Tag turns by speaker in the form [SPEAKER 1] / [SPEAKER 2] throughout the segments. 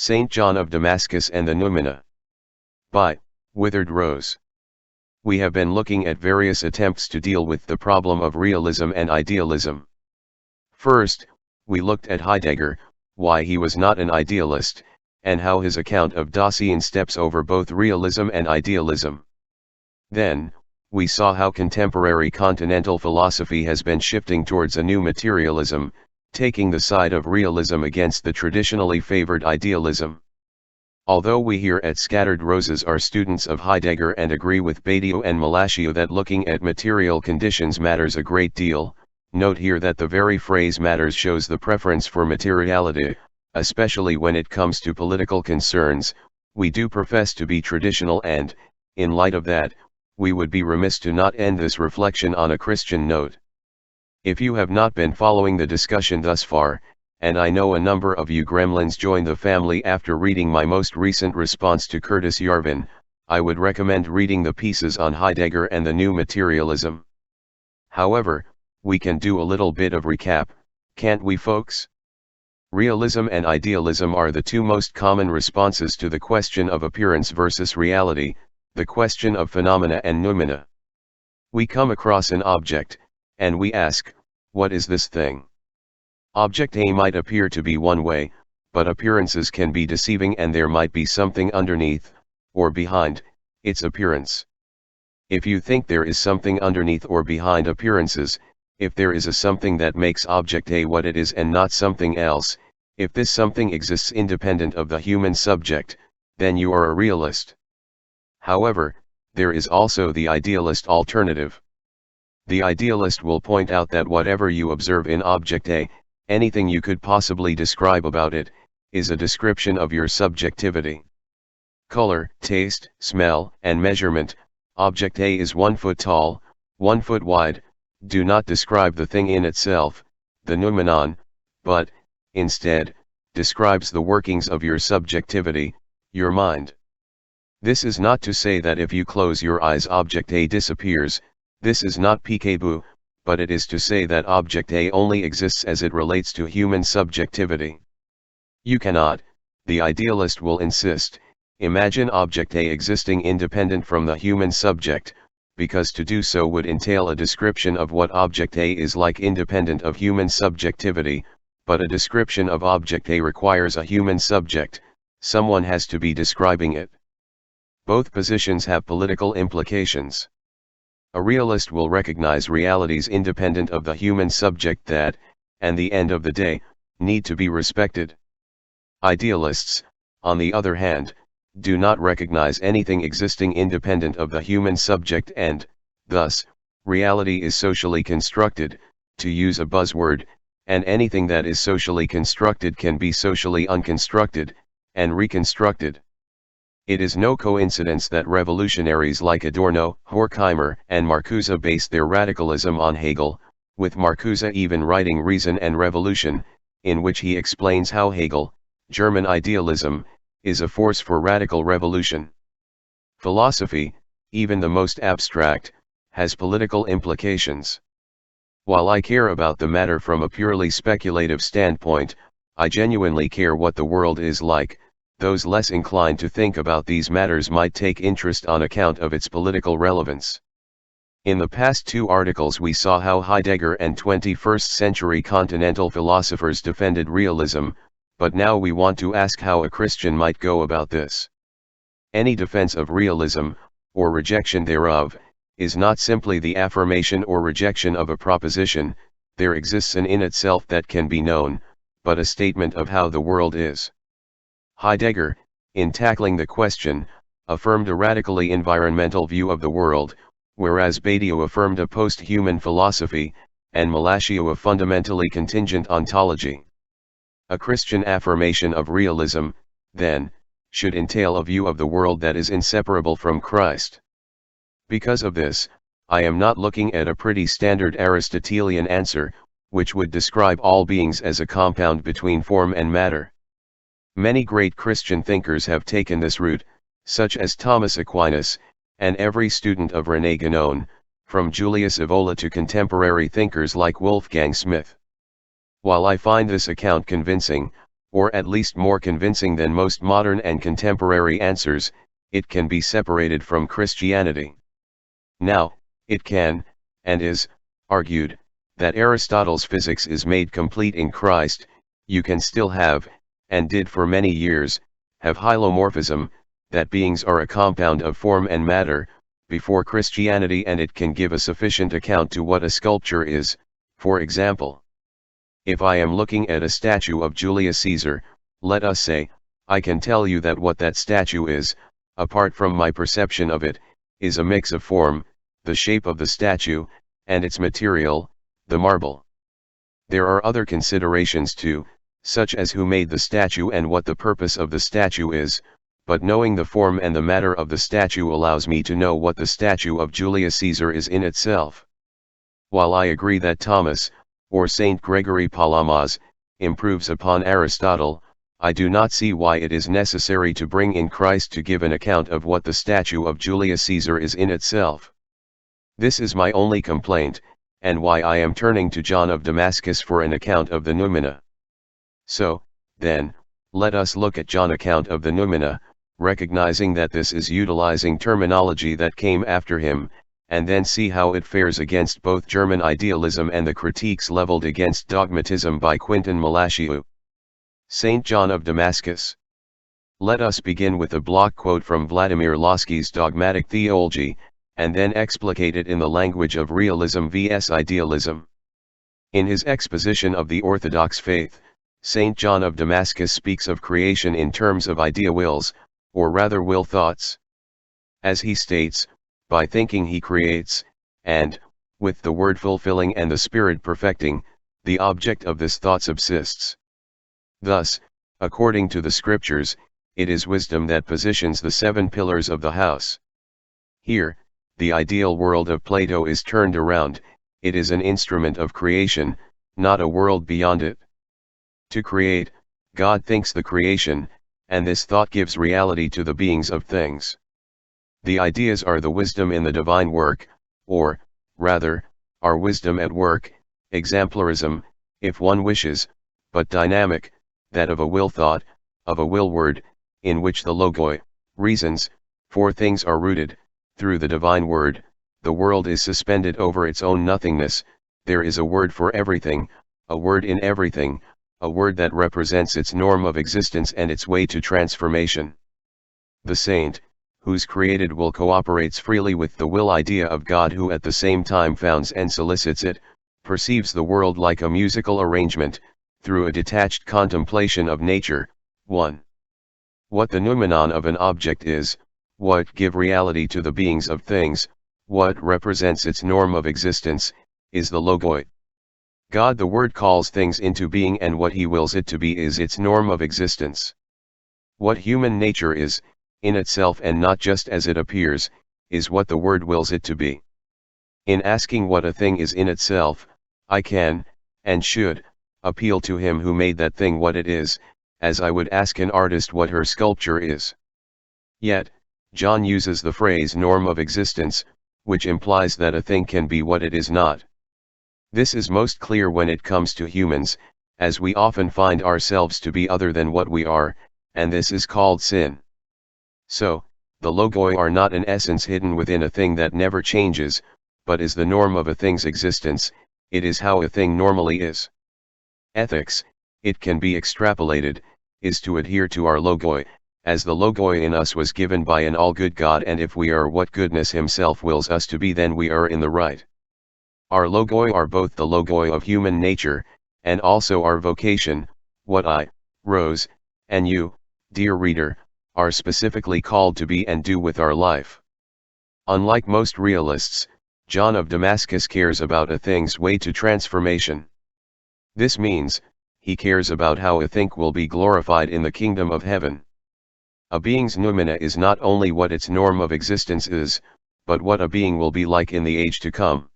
[SPEAKER 1] Saint John of Damascus and the Noumena. By Withered Rose. We have been looking at various attempts to deal with the problem of realism and idealism. First, we looked at Heidegger, why he was not an idealist, and how his account of Dasein steps over both realism and idealism. Then, we saw how contemporary continental philosophy has been shifting towards a new materialism, taking the side of realism against the traditionally favored idealism. Although we here at Scattered Roses are students of Heidegger and agree with Badiou and Malasio that looking at material conditions matters a great deal, note here that the very phrase matters shows the preference for materiality, especially when it comes to political concerns. We do profess to be traditional and, in light of that, we would be remiss to not end this reflection on a Christian note. If you have not been following the discussion thus far, and I know a number of you gremlins joined the family after reading my most recent response to Curtis Yarvin, I would recommend reading the pieces on Heidegger and the new materialism. However, we can do a little bit of recap, can't we folks? Realism and idealism are the two most common responses to the question of appearance versus reality, the question of phenomena and noumena. We come across an object, and we ask, what is this thing? Object A might appear to be one way, but appearances can be deceiving and there might be something underneath, or behind, its appearance. If you think there is something underneath or behind appearances, if there is a something that makes object A what it is and not something else, if this something exists independent of the human subject, then you are a realist. However, there is also the idealist alternative. The idealist will point out that whatever you observe in object A, anything you could possibly describe about it, is a description of your subjectivity. Color, taste, smell, and measurement, object A is 1 foot tall, 1 foot wide, do not describe the thing in itself, the noumenon, but, instead, describes the workings of your subjectivity, your mind. This is not to say that if you close your eyes object A disappears, this is not peekaboo, but it is to say that object A only exists as it relates to human subjectivity. You cannot, the idealist will insist, imagine object A existing independent from the human subject, because to do so would entail a description of what object A is like independent of human subjectivity, but a description of object A requires a human subject, someone has to be describing it. Both positions have political implications. A realist will recognize realities independent of the human subject that, at the end of the day, need to be respected. Idealists, on the other hand, do not recognize anything existing independent of the human subject and, thus, reality is socially constructed, to use a buzzword, and anything that is socially constructed can be socially unconstructed, and reconstructed. It is no coincidence that revolutionaries like Adorno, Horkheimer, and Marcuse based their radicalism on Hegel, with Marcuse even writing Reason and Revolution, in which he explains how Hegel, German idealism, is a force for radical revolution. Philosophy, even the most abstract, has political implications. While I care about the matter from a purely speculative standpoint, I genuinely care what the world is like. Those less inclined to think about these matters might take interest on account of its political relevance. In the past two articles we saw how Heidegger and 21st century continental philosophers defended realism, but now we want to ask how a Christian might go about this. Any defense of realism, or rejection thereof, is not simply the affirmation or rejection of a proposition, there exists an in itself that can be known, but a statement of how the world is. Heidegger, in tackling the question, affirmed a radically environmental view of the world, whereas Badiou affirmed a post-human philosophy, and Malasio a fundamentally contingent ontology. A Christian affirmation of realism, then, should entail a view of the world that is inseparable from Christ. Because of this, I am not looking at a pretty standard Aristotelian answer, which would describe all beings as a compound between form and matter. Many great Christian thinkers have taken this route, such as Thomas Aquinas, and every student of René Guénon, from Julius Evola to contemporary thinkers like Wolfgang Smith. While I find this account convincing, or at least more convincing than most modern and contemporary answers, it can be separated from Christianity. Now, it can, and is, argued, that Aristotle's physics is made complete in Christ. You can still have, and did for many years, have hylomorphism, that beings are a compound of form and matter, before Christianity, and it can give a sufficient account to what a sculpture is. For example, if I am looking at a statue of Julius Caesar, let us say, I can tell you that what that statue is, apart from my perception of it, is a mix of form, the shape of the statue, and its material, the marble. There are other considerations too, such as who made the statue and what the purpose of the statue is, but knowing the form and the matter of the statue allows me to know what the statue of Julius Caesar is in itself. While I agree that Thomas, or Saint Gregory Palamas, improves upon Aristotle, I do not see why it is necessary to bring in Christ to give an account of what the statue of Julius Caesar is in itself. This is my only complaint, and why I am turning to John of Damascus for an account of the noumena. So, then, let us look at John's account of the noumena, recognizing that this is utilizing terminology that came after him, and then see how it fares against both German idealism and the critiques leveled against dogmatism by Quintin Malachiou. Saint John of Damascus. Let us begin with a block quote from Vladimir Lossky's Dogmatic Theology, and then explicate it in the language of realism vs idealism. In his exposition of the Orthodox faith, Saint John of Damascus speaks of creation in terms of idea wills, or rather will thoughts. As he states, by thinking he creates, and, with the word fulfilling and the spirit perfecting, the object of this thought subsists. Thus, according to the scriptures, it is wisdom that positions the 7 pillars of the house. Here, the ideal world of Plato is turned around. It is an instrument of creation, not a world beyond it. To create, God thinks the creation, and this thought gives reality to the beings of things. The ideas are the wisdom in the divine work, or, rather, are wisdom at work, exemplarism, if one wishes, but dynamic, that of a will thought, of a will word, in which the logoi, reasons, for things are rooted. Through the divine word, the world is suspended over its own nothingness. There is a word for everything, a word in everything, a word that represents its norm of existence and its way to transformation. The saint, whose created will cooperates freely with the will idea of God, who at the same time founds and solicits it, perceives the world like a musical arrangement, through a detached contemplation of nature. 1. What the noumenon of an object is, what give reality to the beings of things, what represents its norm of existence, is the logoi. God the Word calls things into being, and what he wills it to be is its norm of existence. What human nature is, in itself and not just as it appears, is what the Word wills it to be. In asking what a thing is in itself, I can, and should, appeal to him who made that thing what it is, as I would ask an artist what her sculpture is. Yet, John uses the phrase norm of existence, which implies that a thing can be what it is not. This is most clear when it comes to humans, as we often find ourselves to be other than what we are, and this is called sin. So, the logoi are not an essence hidden within a thing that never changes, but is the norm of a thing's existence. It is how a thing normally is. Ethics, it can be extrapolated, is to adhere to our logoi, as the logoi in us was given by an all-good God, and if we are what goodness himself wills us to be, then we are in the right. Our logoi are both the logoi of human nature, and also our vocation, what I, Rose, and you, dear reader, are specifically called to be and do with our life. Unlike most realists, John of Damascus cares about a thing's way to transformation. This means, he cares about how a thing will be glorified in the kingdom of heaven. A being's noumena is not only what its norm of existence is, but what a being will be like in the age to come.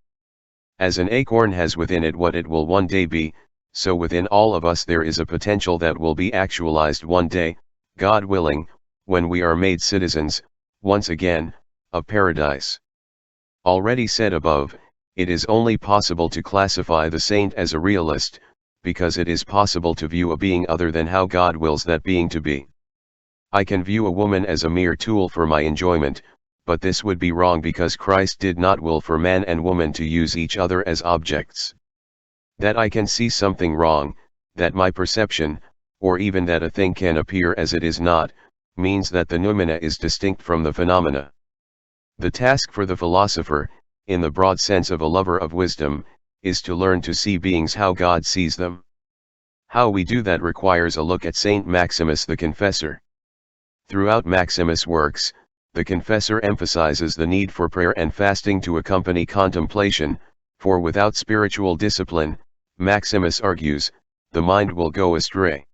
[SPEAKER 1] As an acorn has within it what it will one day be, so within all of us there is a potential that will be actualized one day, God willing, when we are made citizens, once again, of paradise. Already said above, it is only possible to classify the saint as a realist, because it is possible to view a being other than how God wills that being to be. I can view a woman as a mere tool for my enjoyment, but this would be wrong because Christ did not will for man and woman to use each other as objects. That I can see something wrong, that my perception, or even that a thing can appear as it is not, means that the noumena is distinct from the phenomena. The task for the philosopher, in the broad sense of a lover of wisdom, is to learn to see beings how God sees them. How we do that requires a look at Saint Maximus the Confessor. Throughout Maximus' works, the Confessor emphasizes the need for prayer and fasting to accompany contemplation, for without spiritual discipline, Maximus argues, the mind will go astray.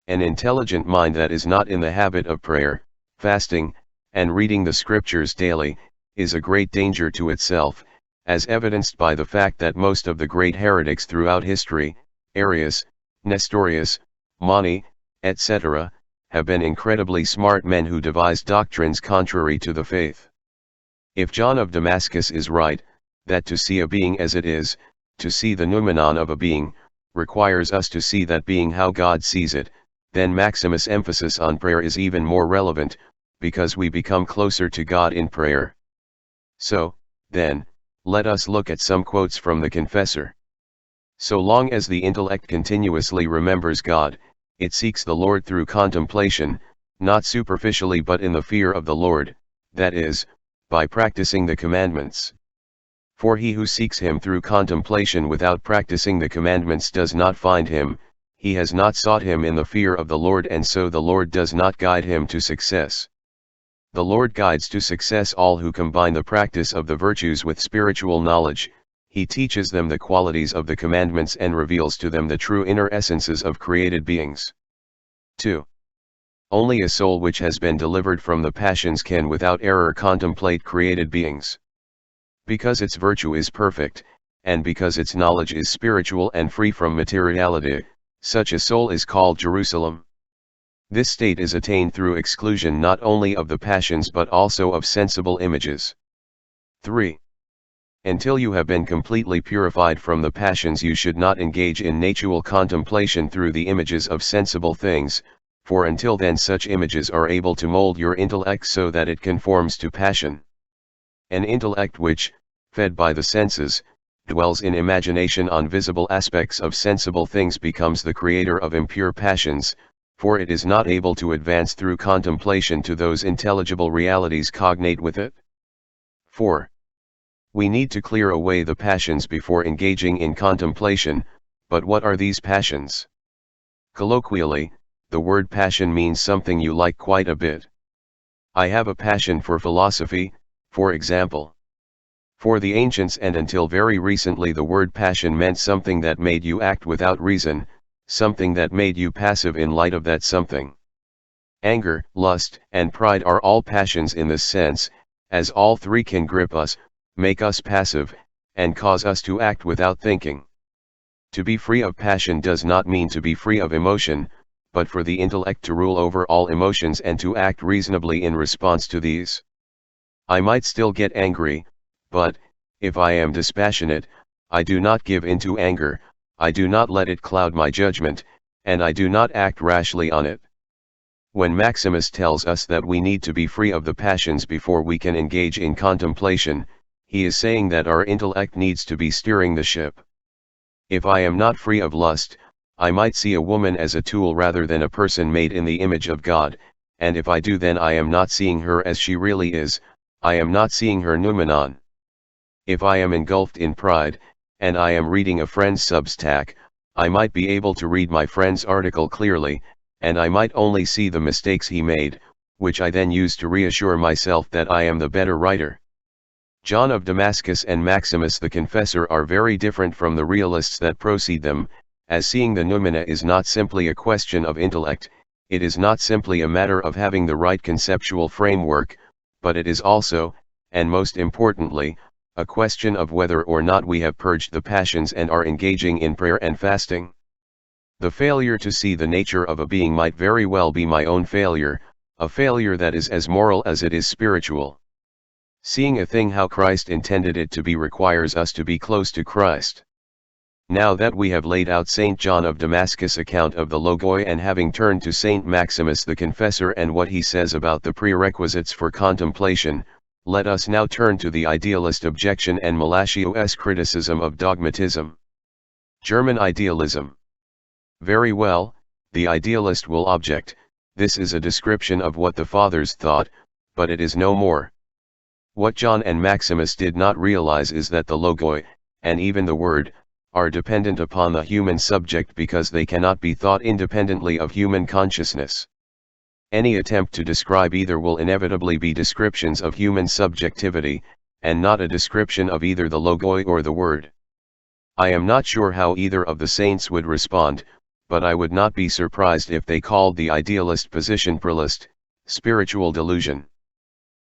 [SPEAKER 1] An intelligent mind that is not in the habit of prayer, fasting, and reading the scriptures daily, is a great danger to itself, as evidenced by the fact that most of the great heretics throughout history, Arius, Nestorius, Mani, etc., have been incredibly smart men who devised doctrines contrary to the faith. If John of Damascus is right, that to see a being as it is, to see the noumenon of a being, requires us to see that being how God sees it, then Maximus' emphasis on prayer is even more relevant, because we become closer to God in prayer. So, then, let us look at some quotes from the Confessor. So long as the intellect continuously remembers God, it seeks the Lord through contemplation, not superficially but in the fear of the Lord, that is, by practicing the commandments. For he who seeks him through contemplation without practicing the commandments does not find him, he has not sought him in the fear of the Lord, and so the Lord does not guide him to success. The Lord guides to success all who combine the practice of the virtues with spiritual knowledge. He teaches them the qualities of the commandments and reveals to them the true inner essences of created beings. 2. Only a soul which has been delivered from the passions can without error contemplate created beings. Because its virtue is perfect, and because its knowledge is spiritual and free from materiality, such a soul is called Jerusalem. This state is attained through exclusion not only of the passions but also of sensible images. 3. Until you have been completely purified from the passions, you should not engage in natural contemplation through the images of sensible things, for until then such images are able to mold your intellect so that it conforms to passion. An intellect which, fed by the senses, dwells in imagination on visible aspects of sensible things becomes the creator of impure passions, for it is not able to advance through contemplation to those intelligible realities cognate with it. 4. We need to clear away the passions before engaging in contemplation, but what are these passions? Colloquially, the word passion means something you like quite a bit. I have a passion for philosophy, for example. For the ancients and until very recently the word passion meant something that made you act without reason, something that made you passive in light of that something. Anger, lust, and pride are all passions in this sense, as all three can grip us, make us passive, and cause us to act without thinking. To be free of passion does not mean to be free of emotion, but for the intellect to rule over all emotions and to act reasonably in response to these. I might still get angry, but, if I am dispassionate, I do not give in to anger, I do not let it cloud my judgment, and I do not act rashly on it. When Maximus tells us that we need to be free of the passions before we can engage in contemplation, he is saying that our intellect needs to be steering the ship. If I am not free of lust, I might see a woman as a tool rather than a person made in the image of God, and if I do, then I am not seeing her as she really is, I am not seeing her noumenon. If I am engulfed in pride, and I am reading a friend's Substack, I might be able to read my friend's article clearly, and I might only see the mistakes he made, which I then use to reassure myself that I am the better writer. John of Damascus and Maximus the Confessor are very different from the realists that precede them, as seeing the noumena is not simply a question of intellect, it is not simply a matter of having the right conceptual framework, but it is also, and most importantly, a question of whether or not we have purged the passions and are engaging in prayer and fasting. The failure to see the nature of a being might very well be my own failure, a failure that is as moral as it is spiritual. Seeing a thing how Christ intended it to be requires us to be close to Christ. Now that we have laid out St. John of Damascus' account of the Logoi, and having turned to St. Maximus the Confessor and what he says about the prerequisites for contemplation, let us now turn to the idealist objection and Malaschio's criticism of dogmatism. German idealism. Very well, the idealist will object, this is a description of what the Fathers thought, but it is no more. What John and Maximus did not realize is that the Logoi, and even the Word, are dependent upon the human subject because they cannot be thought independently of human consciousness. Any attempt to describe either will inevitably be descriptions of human subjectivity, and not a description of either the Logoi or the Word. I am not sure how either of the saints would respond, but I would not be surprised if they called the idealist position prelist, spiritual delusion.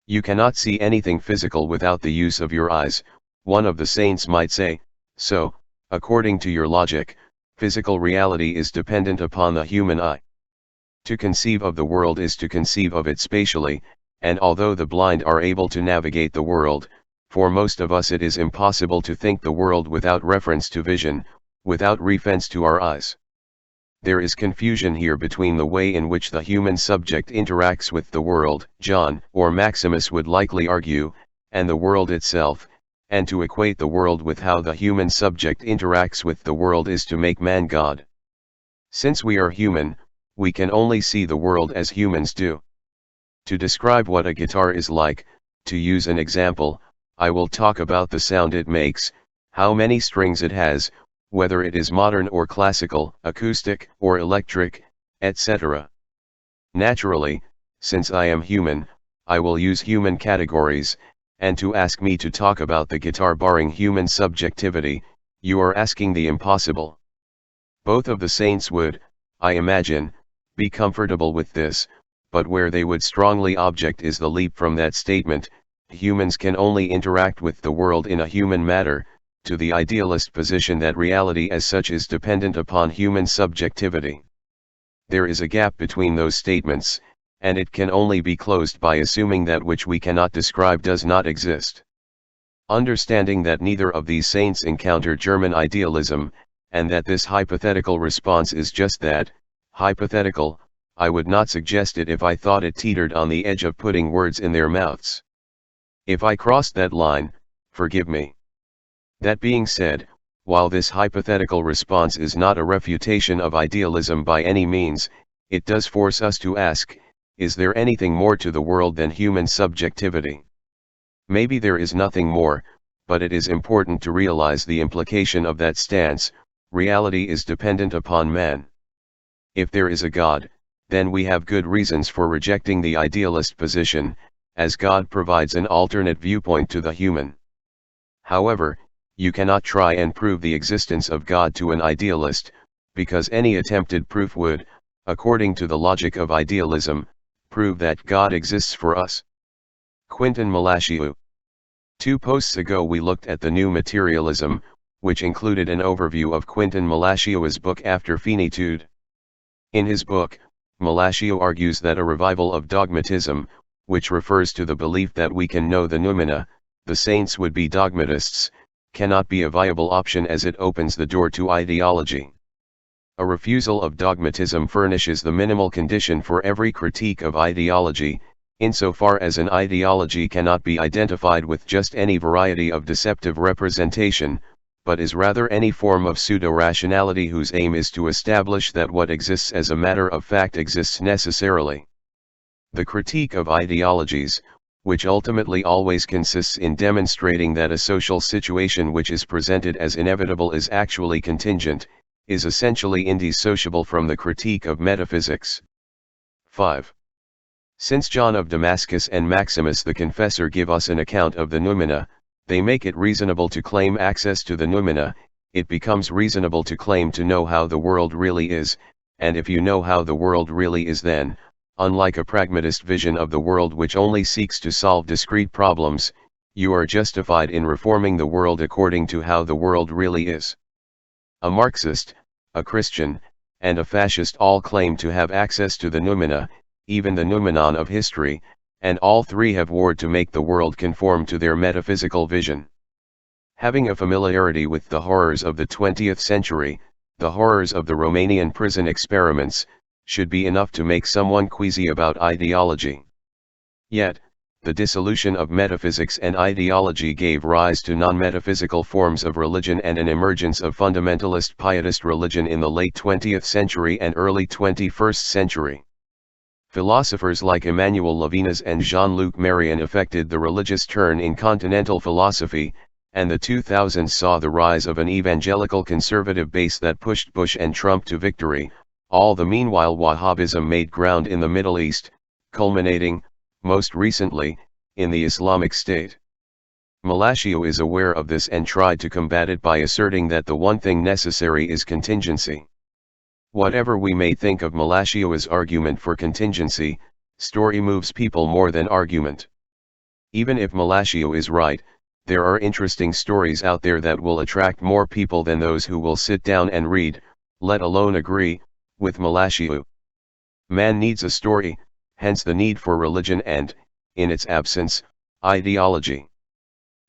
[SPEAKER 1] You cannot see anything physical without the use of your eyes, one of the saints might say, so, according to your logic, physical reality is dependent upon the human eye. To conceive of the world is to conceive of it spatially, and although the blind are able to navigate the world, for most of us it is impossible to think the world without reference to vision, without reference to our eyes. There is confusion here between the way in which the human subject interacts with the world, John or Maximus would likely argue, and the world itself, and to equate the world with how the human subject interacts with the world is to make man God. Since we are human, we can only see the world as humans do. To describe what a guitar is like, to use an example, I will talk about the sound it makes, how many strings it has, whether it is modern or classical, acoustic or electric, etc. Naturally, since I am human, I will use human categories, and to ask me to talk about the guitar barring human subjectivity, you are asking the impossible. Both of the saints would, I imagine, be comfortable with this, but where they would strongly object is the leap from that statement, humans can only interact with the world in a human manner, to the idealist position that reality as such is dependent upon human subjectivity. There is a gap between those statements, and it can only be closed by assuming that which we cannot describe does not exist. Understanding that neither of these saints encounter German idealism, and that this hypothetical response is just that, hypothetical, I would not suggest it if I thought it teetered on the edge of putting words in their mouths. If I crossed that line, forgive me. That being said, while this hypothetical response is not a refutation of idealism by any means, it does force us to ask, is there anything more to the world than human subjectivity? Maybe there is nothing more, but it is important to realize the implication of that stance, reality is dependent upon man. If there is a God, then we have good reasons for rejecting the idealist position, as God provides an alternate viewpoint to the human. However, you cannot try and prove the existence of God to an idealist, because any attempted proof would, according to the logic of idealism, prove that God exists for us. Quintin Malaschio. 2 posts ago we looked at the New Materialism, which included an overview of Quintin Malaschio's book After Finitude. In his book, Malaschio argues that a revival of dogmatism, which refers to the belief that we can know the noumena, the saints would be dogmatists, cannot be a viable option as it opens the door to ideology. A refusal of dogmatism furnishes the minimal condition for every critique of ideology, insofar as an ideology cannot be identified with just any variety of deceptive representation, but is rather any form of pseudo-rationality whose aim is to establish that what exists as a matter of fact exists necessarily. The critique of ideologies, which ultimately always consists in demonstrating that a social situation which is presented as inevitable is actually contingent, is essentially indissociable from the critique of metaphysics. 5. Since John of Damascus and Maximus the Confessor give us an account of the noumena, they make it reasonable to claim access to the noumena, it becomes reasonable to claim to know how the world really is, and if you know how the world really is then, unlike a pragmatist vision of the world which only seeks to solve discrete problems, you are justified in reforming the world according to how the world really is. A Marxist, a Christian, and a fascist all claim to have access to the noumena, even the noumenon of history, and all three have warred to make the world conform to their metaphysical vision. Having a familiarity with the horrors of the 20th century, the horrors of the Romanian prison experiments, should be enough to make someone queasy about ideology. Yet, the dissolution of metaphysics and ideology gave rise to non-metaphysical forms of religion and an emergence of fundamentalist pietist religion in the late 20th century and early 21st century. Philosophers like Emmanuel Levinas and Jean-Luc Marion effected the religious turn in continental philosophy, and the 2000s saw the rise of an evangelical conservative base that pushed Bush and Trump to victory. All the meanwhile Wahhabism made ground in the Middle East, culminating, most recently, in the Islamic State. Mulashiu is aware of this and tried to combat it by asserting that the one thing necessary is contingency. Whatever we may think of Mulashiu's argument for contingency, story moves people more than argument. Even if Mulashiu is right, there are interesting stories out there that will attract more people than those who will sit down and read, let alone agree, with Mulashiu. Man needs a story, hence the need for religion and, in its absence, ideology.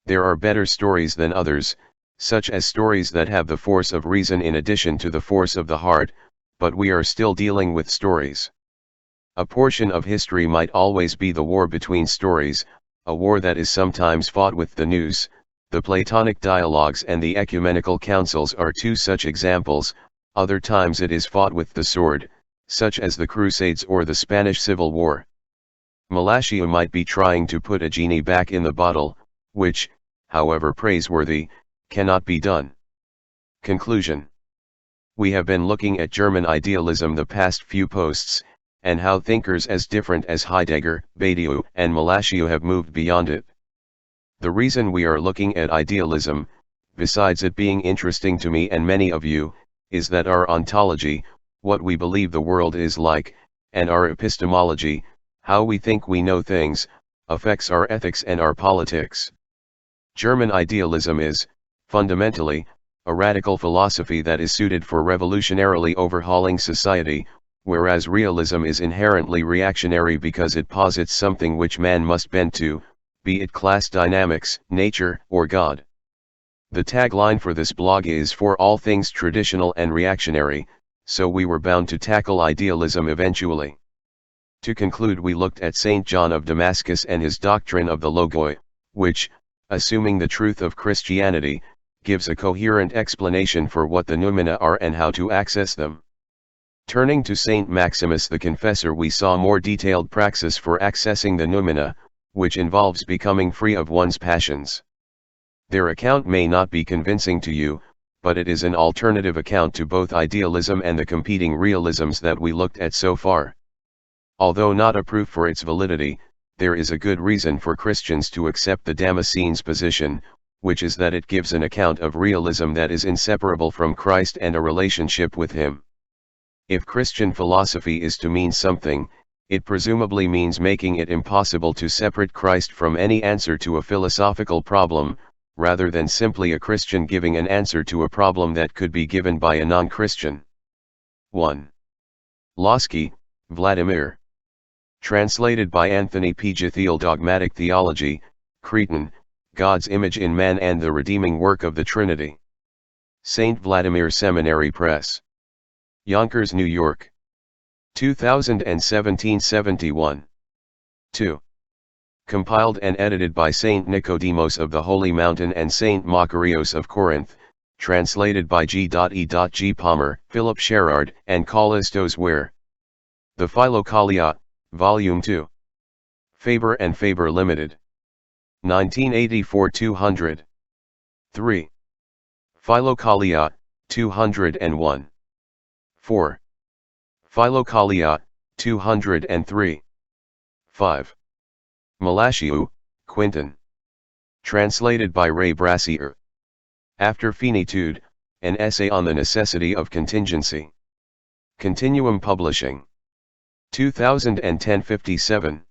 [SPEAKER 1] There are better stories than others, such as stories that have the force of reason in addition to the force of the heart, but we are still dealing with stories. A portion of history might always be the war between stories, a war that is sometimes fought with the nous. The Platonic dialogues and the ecumenical councils are two such examples. Other times it is fought with the sword, such as the Crusades or the Spanish Civil War. Mulashiu might be trying to put a genie back in the bottle, which, however praiseworthy, cannot be done. Conclusion. We have been looking at German idealism the past few posts, and how thinkers as different as Heidegger, Badiou, and Mulashiu have moved beyond it. The reason we are looking at idealism, besides it being interesting to me and many of you, is that our ontology, what we believe the world is like, and our epistemology, how we think we know things, affects our ethics and our politics. German idealism is, fundamentally, a radical philosophy that is suited for revolutionarily overhauling society, whereas realism is inherently reactionary because it posits something which man must bend to, be it class dynamics, nature, or God. The tagline for this blog is "For all things traditional and reactionary," so we were bound to tackle idealism eventually. To conclude, we looked at Saint John of Damascus and his doctrine of the Logoi, which, assuming the truth of Christianity, gives a coherent explanation for what the noumena are and how to access them. Turning to Saint Maximus the Confessor, we saw more detailed praxis for accessing the noumena, which involves becoming free of one's passions. Their account may not be convincing to you, but it is an alternative account to both idealism and the competing realisms that we looked at so far. Although not a proof for its validity, there is a good reason for Christians to accept the Damascene's position, which is that it gives an account of realism that is inseparable from Christ and a relationship with Him. If Christian philosophy is to mean something, it presumably means making it impossible to separate Christ from any answer to a philosophical problem, rather than simply a Christian giving an answer to a problem that could be given by a non-Christian. 1. Lossky, Vladimir. Translated by Anthony P. Jathiel. Dogmatic Theology, Cretan, God's Image in Man and the Redeeming Work of the Trinity. St. Vladimir Seminary Press. Yonkers, New York. 2017-71. 2. Compiled and edited by Saint Nicodemus of the Holy Mountain and Saint Makarios of Corinth, translated by G. E. G. Palmer, Philip Sherard, and Callistos Ware. The Philokalia, Volume 2. Faber and Faber Limited. 1984 200. 3. Philokalia, 201. 4. Philokalia, 203. 5. Mulashiu, Quinton. Translated by Ray Brassier. After Finitude, an essay on the necessity of contingency. Continuum Publishing. 2010 57.